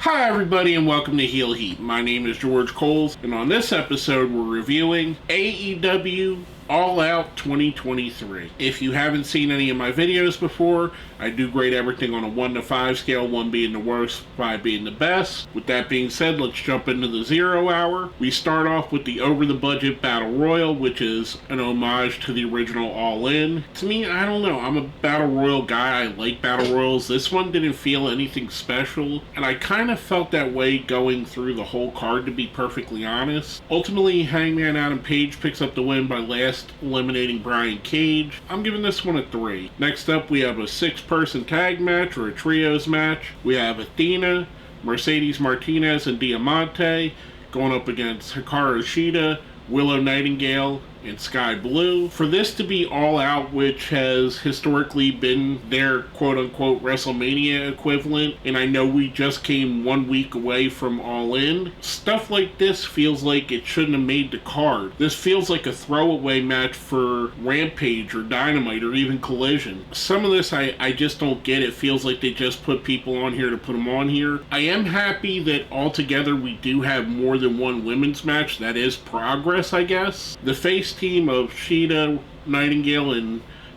Hi everybody and welcome to Heel Heat. My name is George Coles and on this episode we're reviewing AEW All Out 2023. If you haven't seen any of my videos before, I do grade everything on a 1 to 5 scale, 1 being the worst, 5 being the best. With that being said, let's jump into the 0 hour. We start off with the over the budget Battle Royal, which is an homage to the original All In. To me, I don't know, I'm a Battle Royal guy, I like Battle Royals. This one didn't feel anything special, and I kind of felt that way going through the whole card, to be perfectly honest. Ultimately, Hangman Adam Page picks up the win by last eliminating Brian Cage. I'm giving this one a 3. Next up, we have a 6-person tag match, or a trios match. We have Athena, Mercedes Martinez, and Diamante going up against Hikaru Shida, Willow Nightingale, and Sky Blue. For this to be All Out, which has historically been their quote-unquote WrestleMania equivalent, and I know we just came 1 week away from All In, stuff like this feels like it shouldn't have made the card. This feels like a throwaway match for Rampage or Dynamite or even Collision. Some of this I just don't get. It feels like they just put people on here to put them on here. I am happy that altogether we do have more than one women's match. That is progress, I guess. The face team of Shida, Nightingale,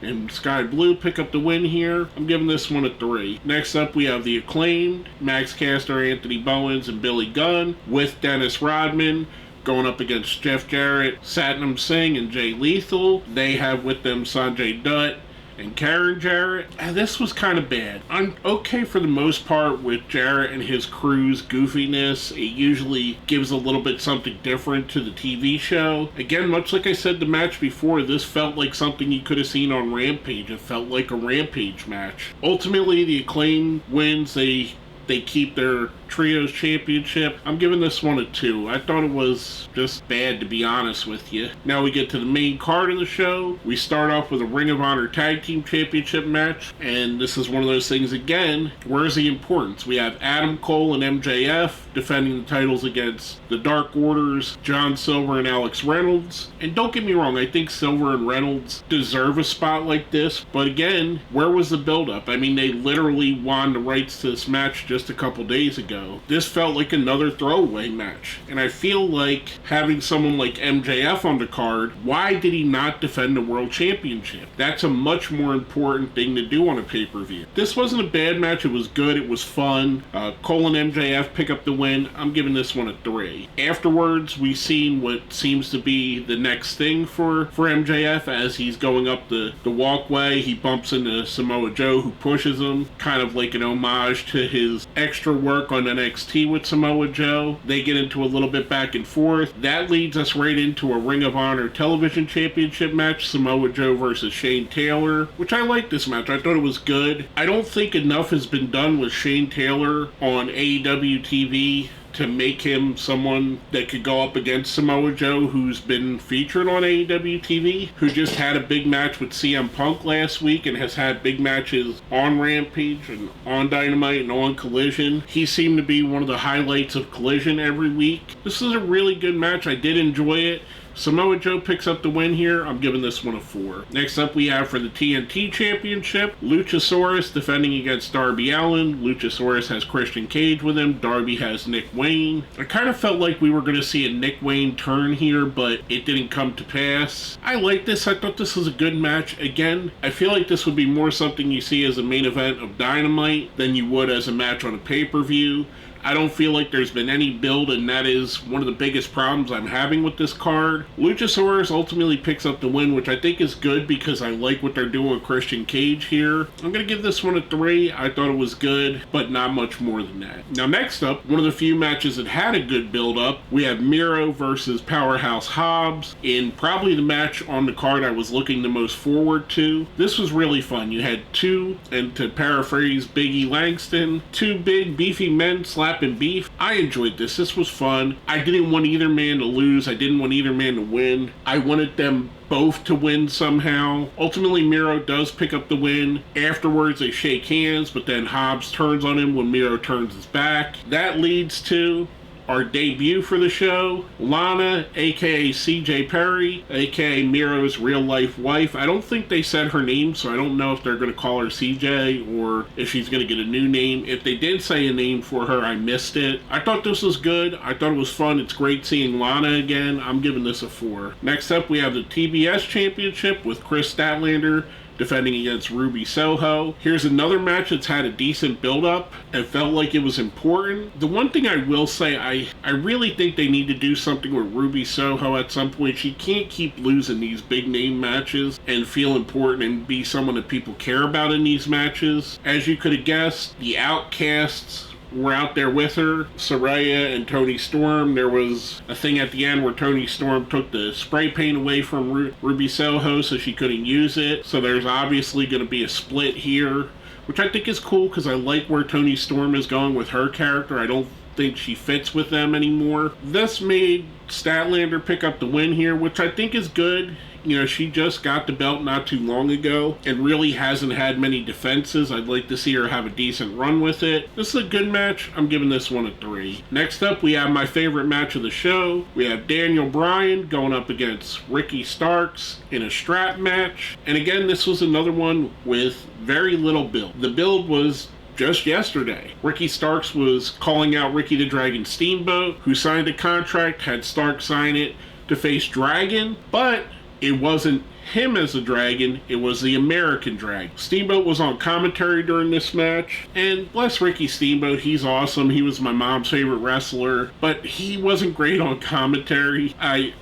and Sky Blue pick up the win here. I'm giving this one a 3. Next up, we have the Acclaimed, Max Caster, Anthony Bowens, and Billy Gunn, with Dennis Rodman going up against Jeff Jarrett, Satnam Singh, and Jay Lethal. They have with them Sanjay Dutt and Karen Jarrett. This was kind of bad. I'm okay for the most part with Jarrett and his crew's goofiness. It usually gives a little bit something different to the TV show. Again, much like I said the match before, this felt like something you could have seen on Rampage. It felt like a Rampage match. Ultimately, the Acclaim wins. They keep their Trios Championship. I'm giving this one a 2. I thought it was just bad, to be honest with you. Now we get to the main card of the show. We start off with a Ring of Honor Tag Team Championship match, and this is one of those things again, where's the importance? We have Adam Cole and MJF defending the titles against the Dark Orders, John Silver and Alex Reynolds. And don't get me wrong, I think Silver and Reynolds deserve a spot like this, but again, where was the build-up? I mean, they literally won the rights to this match just a couple days ago. This felt like another throwaway match, and I feel like having someone like MJF on the card, why did he not defend the World Championship? That's a much more important thing to do on a pay-per-view. This wasn't a bad match, it was good, it was fun. Cole and MJF pick up the win. I'm giving this one a 3. Afterwards, we've seen what seems to be the next thing for MJF. As he's going up the walkway, he bumps into Samoa Joe, who pushes him, kind of like an homage to his extra work on NXT with Samoa Joe. They get into a little bit back and forth. That leads us right into a Ring of Honor Television Championship match, Samoa Joe versus Shane Taylor, which I liked this match. I thought it was good. I don't think enough has been done with Shane Taylor on AEW TV to make him someone that could go up against Samoa Joe, who's been featured on AEW TV, who just had a big match with CM Punk last week and has had big matches on Rampage and on Dynamite and on Collision. He seemed to be one of the highlights of Collision every week. This is a really good match. I did enjoy it. Samoa Joe picks up the win here. I'm giving this one a 4. Next up, we have for the TNT Championship, Luchasaurus defending against Darby Allin. Luchasaurus has Christian Cage with him. Darby has Nick Wayne. I kind of felt like we were going to see a Nick Wayne turn here, but it didn't come to pass. I like this. I thought this was a good match. Again, I feel like this would be more something you see as a main event of Dynamite than you would as a match on a pay-per-view. I don't feel like there's been any build, and that is one of the biggest problems I'm having with this card. Luchasaurus ultimately picks up the win, which I think is good because I like what they're doing with Christian Cage here. I'm going to give this one a 3. I thought it was good, but not much more than that. Now next up, one of the few matches that had a good build-up, we have Miro versus Powerhouse Hobbs in probably the match on the card I was looking the most forward to. This was really fun. You had two, and to paraphrase Biggie Langston, two big beefy men slapping beef. I enjoyed this. This was fun. I didn't want either man to lose. I didn't want either man to win. I wanted them both to win somehow. Ultimately, Miro does pick up the win. Afterwards, they shake hands, but then Hobbs turns on him when Miro turns his back. That leads to our debut for the show, Lana, aka CJ Perry, aka Miro's real life wife. I don't think they said her name, so I don't know if they're going to call her CJ or if she's going to get a new name. If they did say a name for her, I missed it. I thought this was good. I thought it was fun. It's great seeing Lana again. I'm giving this a 4. Next up, we have the TBS Championship with Chris Statlander defending against Ruby Soho. Here's another match that's had a decent build-up and felt like it was important. The one thing I will say, I really think they need to do something with Ruby Soho at some point. She can't keep losing these big-name matches and feel important and be someone that people care about in these matches. As you could have guessed, the Outcasts were out there with her, Saraya and Toni Storm. There was a thing at the end where Toni Storm took the spray paint away from Ruby Soho so she couldn't use it. So there's obviously going to be a split here, which I think is cool because I like where Toni Storm is going with her character. I don't think she fits with them anymore. This made Statlander pick up the win here, which I think is good. You know, she just got the belt not too long ago and really hasn't had many defenses. I'd like to see her have a decent run with it. This is a good match. I'm giving this one a 3. Next up, we have my favorite match of the show. We have Daniel Bryan going up against Ricky Starks in a strap match. And again, this was another one with very little build. The build was just yesterday. Ricky Starks was calling out Ricky the Dragon Steamboat, who signed a contract, had Starks sign it to face Dragon, but it wasn't him as a dragon, it was the American Dragon. Steamboat was on commentary during this match, and bless Ricky Steamboat, he's awesome. He was my mom's favorite wrestler, but he wasn't great on commentary. I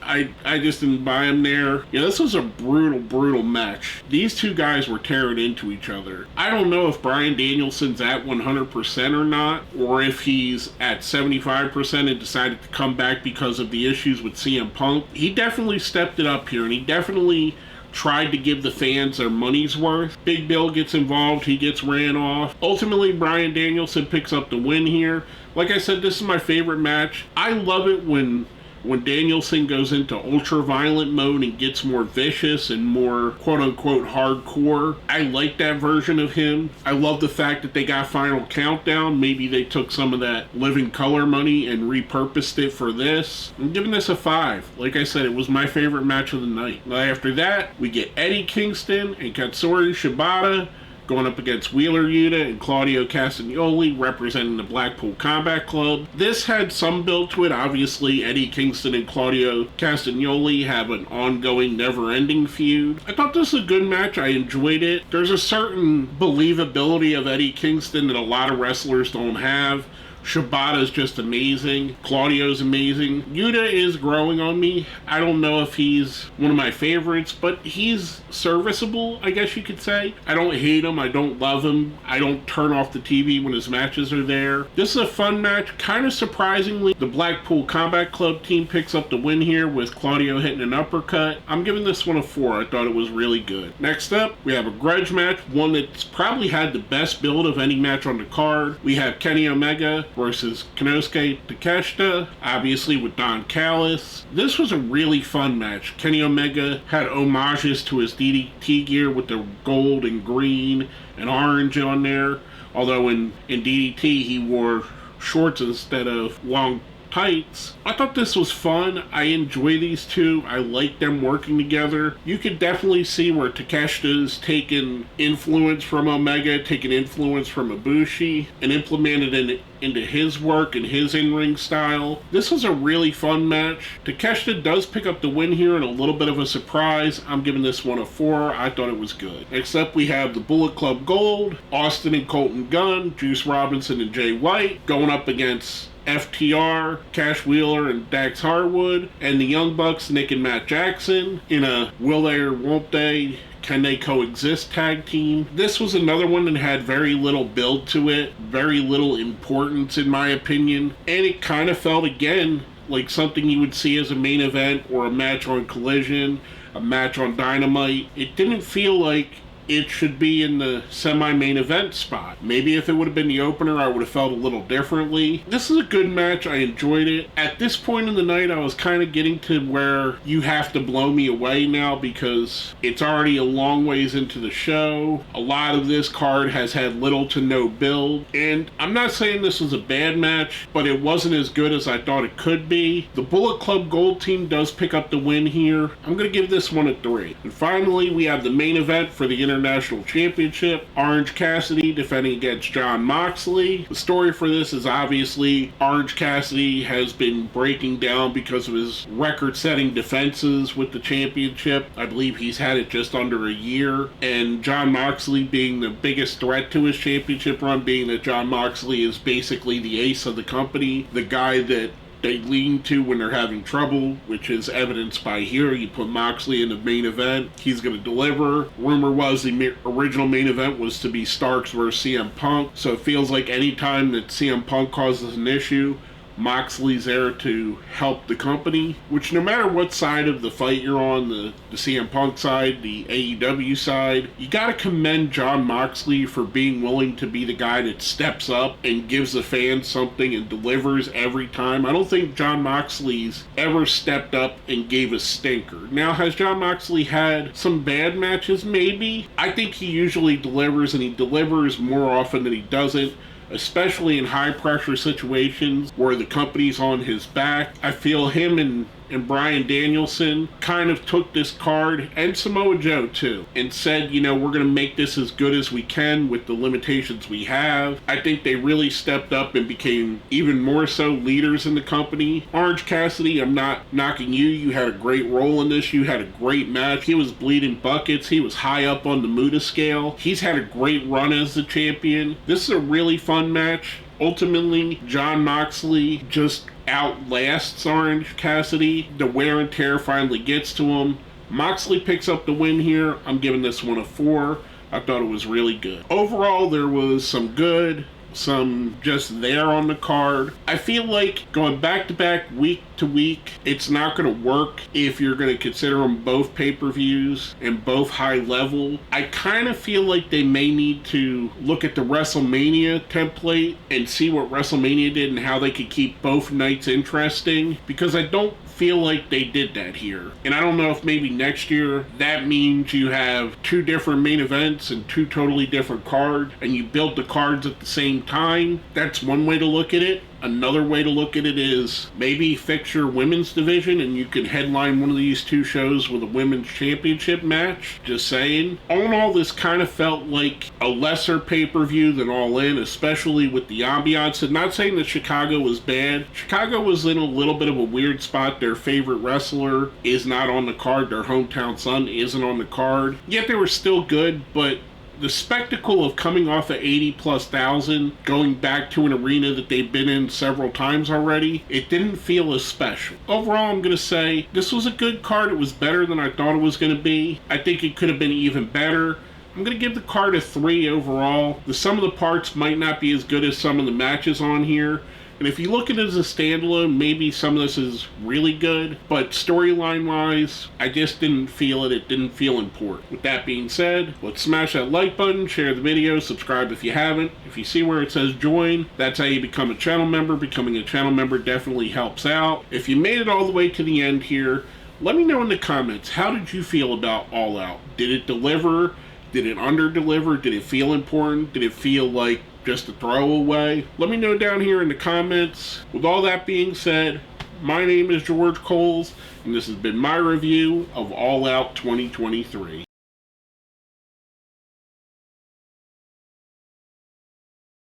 just didn't buy him there. Yeah, this was a brutal match. These two guys were tearing into each other. I don't know if Bryan Danielson's at 100% or not, or if he's at 75% and decided to come back because of the issues with CM Punk. He definitely stepped it up here, and he definitely tried to give the fans their money's worth. Big Bill gets involved, he gets ran off. Ultimately, Bryan Danielson picks up the win here. Like I said, this is my favorite match. I love it when Danielson goes into ultra-violent mode and gets more vicious and more quote-unquote hardcore. I like that version of him. I love the fact that they got Final Countdown. Maybe they took some of that Living Color money and repurposed it for this. I'm giving this a 5. Like I said, it was my favorite match of the night. Now after that, we get Eddie Kingston and Katsuri Shibata going up against Wheeler Yuta and Claudio Castagnoli representing the Blackpool Combat Club. This had some build to it. Obviously, Eddie Kingston and Claudio Castagnoli have an ongoing, never-ending feud. I thought this was a good match. I enjoyed it. There's a certain believability of Eddie Kingston that a lot of wrestlers don't have. Shibata's just amazing. Claudio's amazing. Yuta is growing on me. I don't know if he's one of my favorites, but he's serviceable, I guess you could say. I don't hate him. I don't love him. I don't turn off the TV when his matches are there. This is a fun match. Kind of surprisingly, the Blackpool Combat Club team picks up the win here with Claudio hitting an uppercut. I'm giving this one a 4. I thought it was really good. Next up, we have a grudge match, one that's probably had the best build of any match on the card. We have Kenny Omega versus Konosuke Takeshita, obviously with Don Callis. This was a really fun match. Kenny Omega had homages to his DDT gear with the gold and green and orange on there, although in DDT he wore shorts instead of long tights. I thought this was fun. I enjoy these two. I like them working together. You could definitely see where Takeshita's taken influence from Omega, taken influence from Ibushi, and implemented it into his work and his in-ring style. This was a really fun match. Takeshita does pick up the win here in a little bit of a surprise. I'm giving this one a 4. I thought it was good. Next up, we have the Bullet Club Gold, Austin and Colton Gunn, Juice Robinson and Jay White going up against FTR, Cash Wheeler and Dax Harwood, and the Young Bucks, Nick and Matt Jackson, in a will they or won't they, can they coexist tag team. This was another one that had very little build to it, very little importance in my opinion, and it kind of felt again like something you would see as a main event or a match on Collision, a match on Dynamite. It didn't feel like it should be in the semi-main event spot. Maybe if it would have been the opener, I would have felt a little differently. This is a good match. I enjoyed it. At this point in the night, I was kind of getting to where you have to blow me away now because it's already a long ways into the show. A lot of this card has had little to no build, and I'm not saying this was a bad match, but it wasn't as good as I thought it could be. The Bullet Club Gold team does pick up the win here. I'm going to give this one a 3. And finally, we have the main event for the International Championship. Orange Cassidy defending against Jon Moxley. The story for this is obviously Orange Cassidy has been breaking down because of his record-setting defenses with the championship. I believe he's had it just under a year. And Jon Moxley being the biggest threat to his championship run, being that Jon Moxley is basically the ace of the company, the guy that they lean to when they're having trouble, which is evidenced by here. You put Moxley in the main event, he's going to deliver. Rumor was the original main event was to be Starks versus CM Punk, so it feels like any time that CM Punk causes an issue, Moxley's there to help the company, which no matter what side of the fight you're on, the CM Punk side, the AEW side, you gotta commend Jon Moxley for being willing to be the guy that steps up and gives the fans something and delivers every time. I don't think Jon Moxley's ever stepped up and gave a stinker. Now, has Jon Moxley had some bad matches? Maybe. I think he usually delivers, and he delivers more often than he doesn't, especially in high-pressure situations where the company's on his back. I feel him and Bryan Danielson kind of took this card, and Samoa Joe too, and said, you know, we're going to make this as good as we can with the limitations we have. I think they really stepped up and became even more so leaders in the company. Orange Cassidy, I'm not knocking you. You had a great role in this. You had a great match. He was bleeding buckets. He was high up on the Muta scale. He's had a great run as the champion. This is a really fun match. Ultimately, Jon Moxley just outlasts Orange Cassidy. The wear and tear finally gets to him. Moxley picks up the win here. I'm giving this one a 4. I thought it was really good. Overall, there was some good, some just there on the card. I feel like going back to back, week to week, it's not going to work if you're going to consider them both pay-per-views and both high level. I kind of feel like they may need to look at the WrestleMania template and see what WrestleMania did and how they could keep both nights interesting, because I don't feel like they did that here. And I don't know if maybe next year that means you have 2 different main events and 2 totally different cards, and you build the cards at the same time. That's one way to look at it. Another way to look at it is maybe fix your women's division and you can headline one of these 2 shows with a women's championship match. Just saying. All in all, this kind of felt like a lesser pay-per-view than All In, especially with the ambiance. And not saying that Chicago was bad. Chicago was in a little bit of a weird spot. Their favorite wrestler is not on the card. Their hometown son isn't on the card. Yet they were still good, but the spectacle of coming off of 80,000+, going back to an arena that they've been in several times already, it didn't feel as special. Overall, I'm going to say this was a good card. It was better than I thought it was going to be. I think it could have been even better. I'm going to give the card a 3 overall. The sum of the parts might not be as good as some of the matches on here. And if you look at it as a standalone, maybe some of this is really good, but storyline-wise, I just didn't feel it. It didn't feel important. With that being said, let's smash that like button, share the video, subscribe if you haven't. If you see where it says join, that's how you become a channel member. Becoming a channel member definitely helps out. If you made it all the way to the end here, let me know in the comments, how did you feel about All Out? Did it deliver? Did it under-deliver? Did it feel important? Did it feel like just a throwaway? Let me know down here in the comments. With all that being said, my name is George Coles, and this has been my review of All Out 2023.